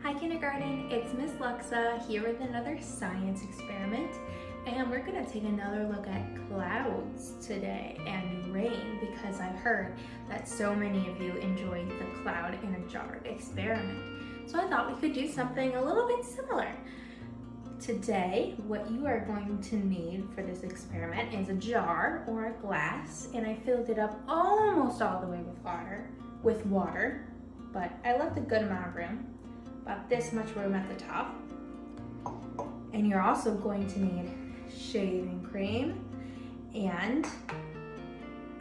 Hi kindergarten, it's Miss Luxa here with another science experiment, and we're going to take another look at clouds today and rain because I've heard that so many of you enjoyed the cloud in a jar experiment. So I thought we could do something a little bit similar. Today, what you are going to need for this experiment is a jar or a glass, and I filled it up almost all the way with water, but I left a good amount of room. About this much room at the top. And you're also going to need shaving cream and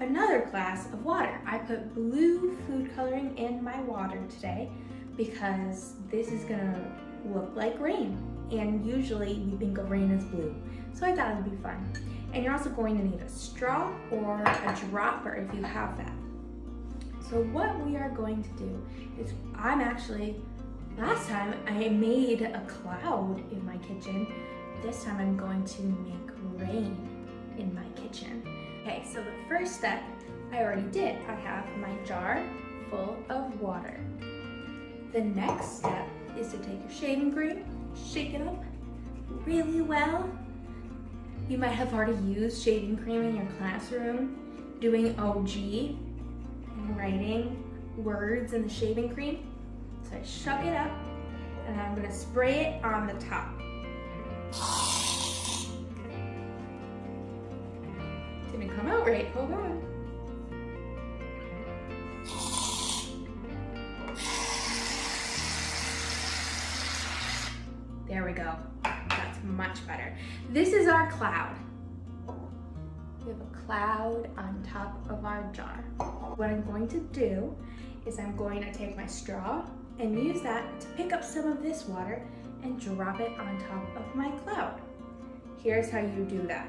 another glass of water. I put blue food coloring in my water today because this is gonna look like rain. And usually we think of rain as blue. So I thought it would be fun. And you're also going to need a straw or a dropper if you have that. So what we are going to do is last time I made a cloud in my kitchen. This time I'm going to make rain in my kitchen. Okay, so the first step I already did. I have my jar full of water. The next step is to take your shaving cream, shake it up really well. You might have already used shaving cream in your classroom, doing OG and writing words in the shaving cream. So I shuck it up, and I'm gonna spray it on the top. Didn't come out right, hold on. There we go, that's much better. This is our cloud. We have a cloud on top of our jar. What I'm going to do is I'm going to take my straw and use that to pick up some of this water and drop it on top of my cloud. Here's how you do that.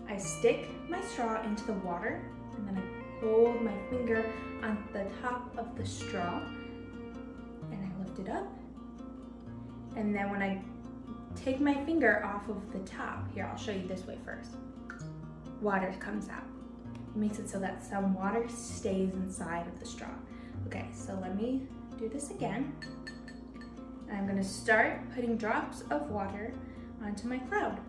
I stick my straw into the water and then I hold my finger on the top of the straw and I lift it up. And then when I take my finger off of the top, here I'll show you this way first. Water comes out. It makes it so that some water stays inside of the straw. Okay, so let me do this again. And I'm gonna start putting drops of water onto my cloud.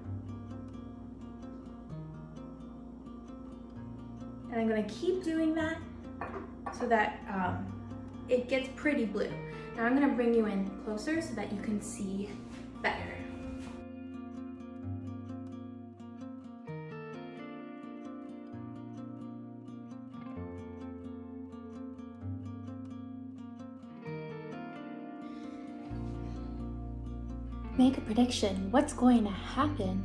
And I'm gonna keep doing that so that it gets pretty blue. Now I'm gonna bring you in closer so that you can see better. Make a prediction. What's going to happen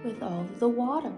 with all of the water?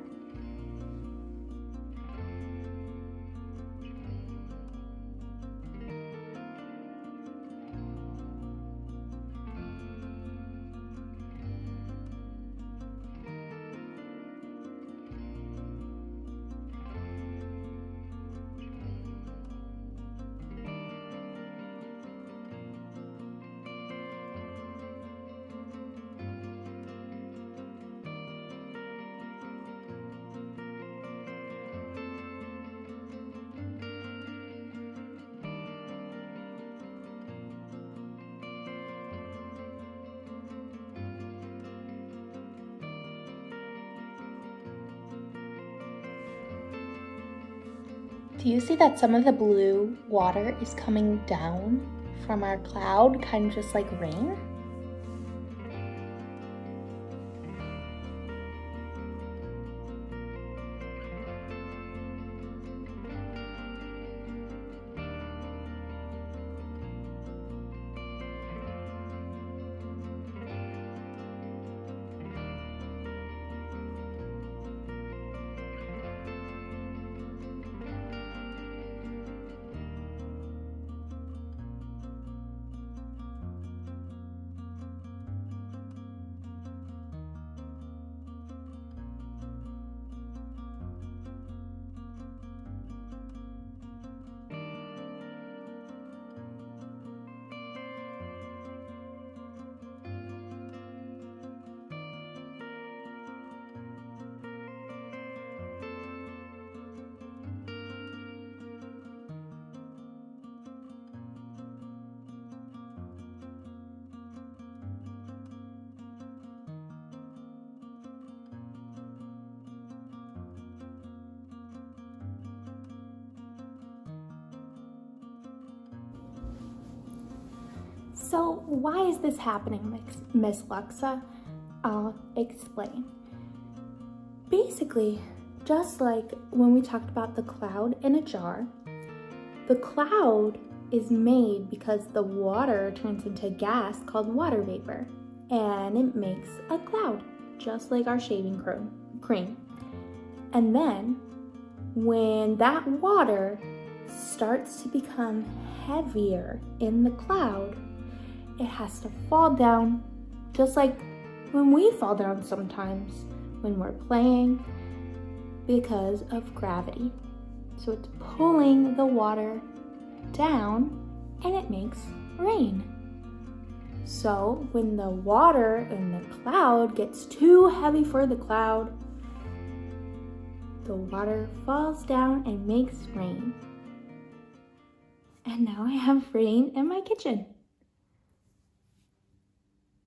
Do you see that some of the blue water is coming down from our cloud, kind of just like rain? So why is this happening, Miss Luxa? I'll explain. Basically, just like when we talked about the cloud in a jar, the cloud is made because the water turns into gas called water vapor, and it makes a cloud, just like our shaving cream. And then when that water starts to become heavier in the cloud, it has to fall down, just like when we fall down sometimes when we're playing, because of gravity. So it's pulling the water down and it makes rain. So when the water in the cloud gets too heavy for the cloud, the water falls down and makes rain. And now I have rain in my kitchen.